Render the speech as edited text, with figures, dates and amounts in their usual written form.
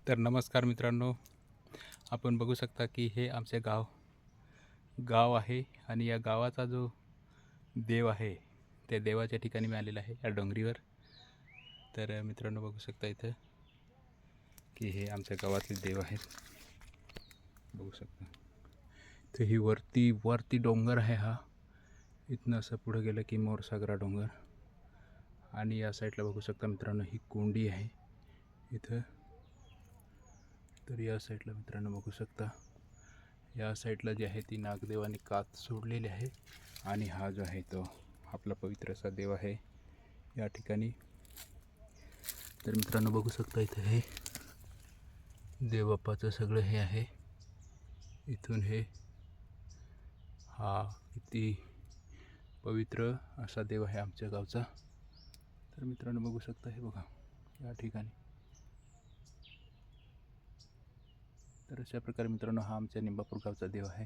तर नमस्कार मित्रांनो, आपण बघू शकता की हे आमचे गाव आहे आणि या गावाचा जो देव आहे, त्या देवाच्या ठिकाणी मी आलेला आहे या डोंगरीवर. तर मित्रांनो बघू शकता इथं की हे आमच्या गावातले देव आहेत. बघू शकता तर ही वरती वरती डोंगर आहे हा. इथनं असं पुढे गेलं की मोरसागरा डोंगर आणि या साईडला बघू शकता मित्रांनो ही कोंडी आहे इथं. तर या साईडला मित्रांनो बघू शकता, या साईडला जी आहे ती नागदेवाने कात सोडलेली आहे आणि हा जो आहे तो आपला पवित्र असा देव आहे या ठिकाणी. तर मित्रांनो बघू शकता इथं हे देवबाप्पाचं सगळं हे आहे. इथून हे हा किती पवित्र असा देव आहे आमच्या गावचा. तर मित्रांनो बघू शकता हे बघा या ठिकाणी. तर अशा प्रकारे मित्रांनो हा आमच्या निंबापूर गावचा देव आहे.